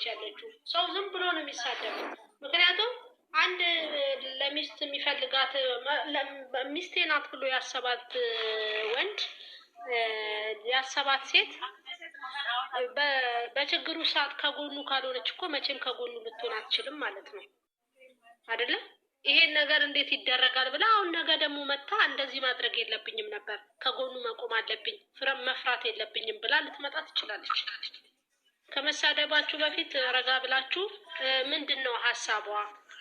ያለችው ሰው ዝም ብሎ ነው የሚሳደበው። ምክንያቱም አንድ ለሚስት የሚፈልጋት ሚስቴ ናት ብሎ ያሰባት ወንድ ያሰባት ሴት በችግሩ ሰዓት ከጎኑ ካልሆነች እኮ መቼም ከጎኑ ልትሆን አትችልም ማለት ነው አይደለም? ይሄን ነገር እንዴት ይደረጋል ብላ አሁን ነገ ደግሞ መታ እንደዚህ ማድረግ የለብኝም ነበር ከጎኑ መቆም አለብኝ መፍራት የለብኝም ብላ ልትመጣ ትችላለች። ከመሳደባችሁ በፊት ረጋ ብላችሁ ምንድነው ሐሳቧ?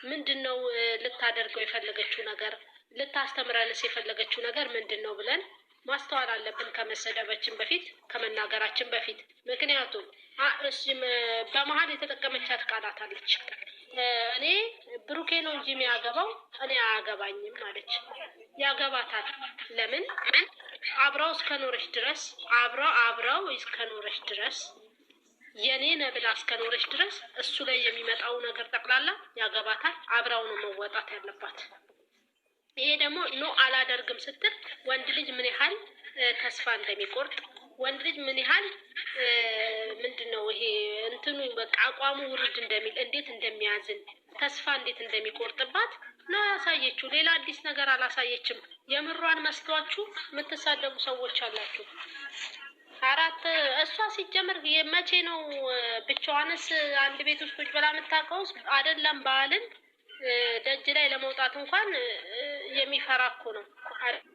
ምንድነው ልታደርገው የፈለገችው ነገር? ልታስተምረንስ የፈለገችው ነገር ምንድነው ብለን ማስተዋል አለብን ከመሰደባችን በፊት ከመናገራችን በፊት። ምክንያቱም በመሀል የተጠቀመቻት ቃላት አለች። እኔ ብሩኬ ነው እንጂ የሚያገባው እኔ አያገባኝም ማለች። ያገባታል። ለምን? አብረው እስከኖረች ድረስ አብረው እስከኖረች ድረስ የኔ ነብላ እስከኖረች ድረስ እሱ ላይ የሚመጣው ነገር ጠቅላላ ያገባታል። አብረው ነው መወጣት ያለባት። ይሄ ደግሞ አላደርግም ስትል ወንድ ልጅ ምን ያህል ተስፋ እንደሚቆርጥ ወንድ ልጅ ምን ያህል ምንድነው ይሄ እንትኑ በቃ አቋሙ ውርድ እንደሚል እንዴት እንደሚያዝን ተስፋ እንዴት እንደሚቆርጥባት ነው ያሳየችው። ሌላ አዲስ ነገር አላሳየችም። የምሯን መስሏችሁ የምትሳደቡ ሰዎች አላችሁ። እሷ ሲጀምር መቼ ነው ብቻዋንስ አንድ ቤት ውስጥ ቁጭ ብላ የምታውቀውስ? አይደለም በዓልን ደጅ ላይ ለመውጣት እንኳን የሚፈራ እኮ ነው።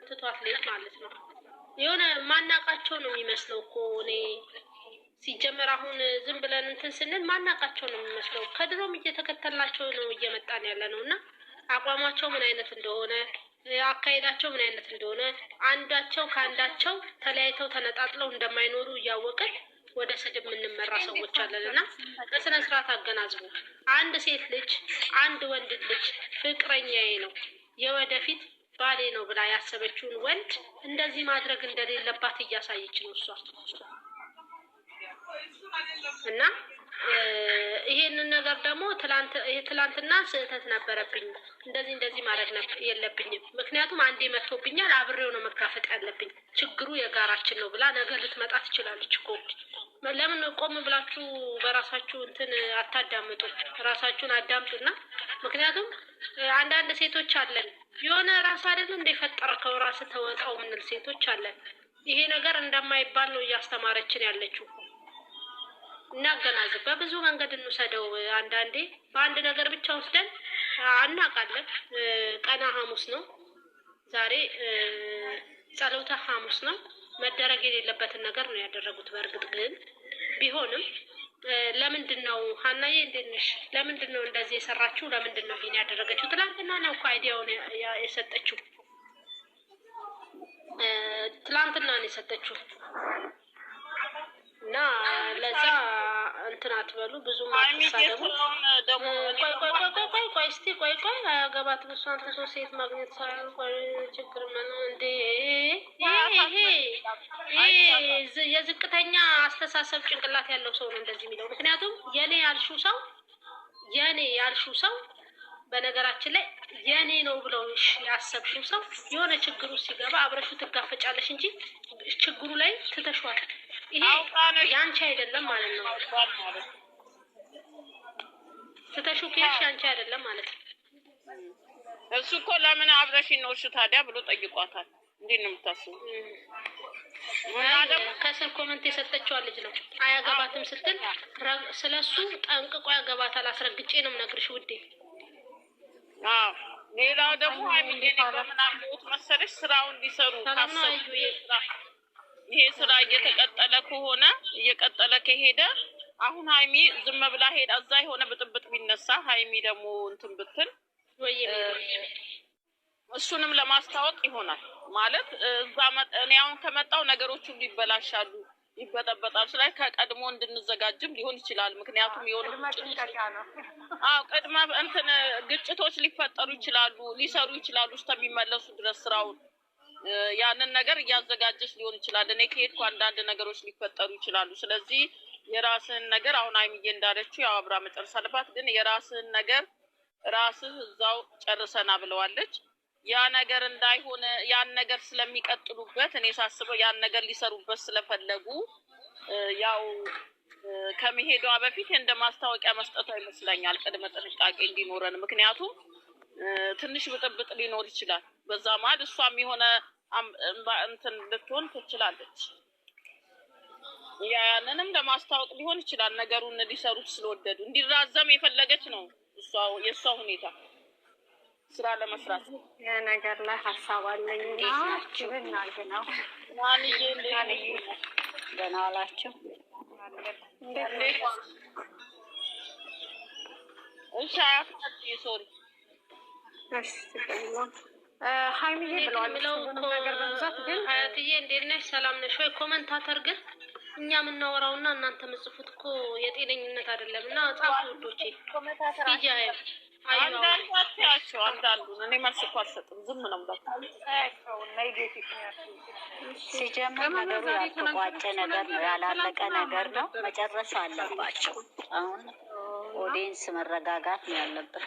ትቷት ሌት ማለት ነው። የሆነ ማናቃቸው ነው የሚመስለው እኮ እኔ ሲጀመር አሁን ዝም ብለን እንትን ስንል ማናቃቸው ነው የሚመስለው። ከድሮም እየተከተልናቸው ነው እየመጣን ያለ ነው እና አቋማቸው ምን አይነት እንደሆነ አካሄዳቸው ምን አይነት እንደሆነ አንዳቸው ከአንዳቸው ተለያይተው ተነጣጥለው እንደማይኖሩ እያወቅን ወደ ስድብ የምንመራ ሰዎች አለን እና በስነ ስርዓት አገናዝቡ። አንድ ሴት ልጅ አንድ ወንድ ልጅ ፍቅረኛዬ ነው የወደፊት ባሌ ነው ብላ ያሰበችውን ወንድ እንደዚህ ማድረግ እንደሌለባት እያሳየች ነው እሷ እና ይሄንን ነገር ደግሞ ትላንትና ስህተት ነበረብኝ እንደዚህ ማድረግ የለብኝም ምክንያቱም አንዴ መጥቶብኛል አብሬው ነው መጋፈጥ ያለብኝ ችግሩ የጋራችን ነው ብላ ነገር ልትመጣ ትችላለች እኮ። ለምን ቆም ብላችሁ በራሳችሁ እንትን አታዳምጡ? ራሳችሁን አዳምጡና ምክንያቱም አንዳንድ ሴቶች አለን የሆነ ራስ አይደል እንደፈጠርከው ራስ ተወጣው ምንል ሴቶች አለን። ይሄ ነገር እንደማይባል ነው እያስተማረችን ያለችው። እናገናዝብ። በብዙ መንገድ እንውሰደው። አንዳንዴ በአንድ ነገር ብቻ ወስደን አናቃለን። ቀና ሐሙስ ነው ዛሬ፣ ጸሎተ ሐሙስ ነው። መደረግ የሌለበትን ነገር ነው ያደረጉት። በእርግጥ ግን ቢሆንም ለምንድን ነው ሀናዬ እንዴት ነሽ? ለምንድን ነው እንደዚህ የሰራችው? ለምንድን ነው ይሄን ያደረገችው? ትላንትና ነው እኮ አይዲያውን የሰጠችው። ትላንትና ነው የሰጠችው እና ለዛ እንትን አትበሉ ብዙ ማትሳደቡ። ቆይ እስቲ ቆይ አያገባት ብሷን ተሶ ሴት ማግኘት ሳይሆን ቆይ ችግር ምን እንዴ? ይሄ የዝቅተኛ አስተሳሰብ ጭንቅላት ያለው ሰው ነው እንደዚህ የሚለው። ምክንያቱም የኔ ያልሽው ሰው በነገራችን ላይ የኔ ነው ብለው ያሰብሽው ሰው የሆነ ችግሩ ሲገባ አብረሹ ትጋፈጫለሽ እንጂ ችግሩ ላይ ትተሽዋል። ይሄ ያንቺ አይደለም ማለት ነው። ትተሹ ከሽ ያንቺ አይደለም ማለት ነው። እሱ እኮ ለምን አብረሽ ነው እሺ ታዲያ ብሎ ጠይቋታል። እንዴት ነው የምታስቡ? ከስር ኮመንት የሰጠችው ልጅ ነው አያገባትም ስትል ስለሱ ጠንቅቆ ያገባታል። አስረግጬ ነው የምነግርሽ ውዴ። ሌላው ደግሞ ሃይሚዬ በምን አምሮት መሰለሽ ስራውን ሊሰሩ ካሰቡ ይሄ ስራ እየቀጠለ ከሄደ አሁን ሃይሚ ዝም ብላ ሄዳ እዛ የሆነ ብጥብጥ ቢነሳ ሃይሚ ደግሞ እንትን ብትል እሱንም ለማስታወቅ ይሆናል ማለት እዛ እኔ አሁን ከመጣው ነገሮች ሁሉ ይበላሻሉ፣ ይበጠበጣል። ስለዚህ ከቀድሞ እንድንዘጋጅም ሊሆን ይችላል። ምክንያቱም የሆነ ቀድማ እንትን ግጭቶች ሊፈጠሩ ይችላሉ፣ ሊሰሩ ይችላሉ እስከሚመለሱ ድረስ ስራውን ያንን ነገር እያዘጋጀች ሊሆን ይችላል። እኔ ከሄድኩ አንዳንድ ነገሮች ሊፈጠሩ ይችላሉ። ስለዚህ የራስህን ነገር አሁን ሃይሚዬ እንዳለችው ያው አብራ መጨረስ አለባት። ግን የራስህን ነገር ራስህ እዛው ጨርሰና ብለዋለች። ያ ነገር እንዳይሆን ያን ነገር ስለሚቀጥሉበት እኔ ሳስበው ያን ነገር ሊሰሩበት ስለፈለጉ ያው ከመሄዷ በፊት እንደ ማስታወቂያ መስጠቷ ይመስለኛል፣ ቅድመ ጥንቃቄ እንዲኖረን። ምክንያቱም ትንሽ ብጥብጥ ሊኖር ይችላል። በዛ መሀል እሷም የሆነ እንትን ልትሆን ትችላለች። ያንንም ለማስታወቅ ሊሆን ይችላል። ነገሩን ሊሰሩት ስለወደዱ እንዲራዘም የፈለገች ነው እሷ። የእሷ ሁኔታ ስራ ለመስራት የነገር ላይ ሀሳብ አለኝ። ብናግ ነው ማንዬ ደህና ዋላችሁ? እሺ ሶሪ ሀይሚዬ ብለዋል ነገር በብዛት ግን ሀያትዬ እንዴት ነሽ? ሰላም ነሽ ወይ? ኮመንታተር ግን እኛ የምናወራውና እናንተ ምጽፉት እኮ የጤነኝነት አይደለም። እና ጻፉ ውዶቼ። ሂጂ አንዳንዳቸው አንዳንዱን እኔ መልስ እኮ አልሰጥም፣ ዝም ነው ሲጀምር ነገሩ ያልተቋጨ ነገር ነው፣ ያላለቀ ነገር ነው። መጨረስ አለባቸው። አሁን ኦዲየንስ መረጋጋት ነው ያለበት።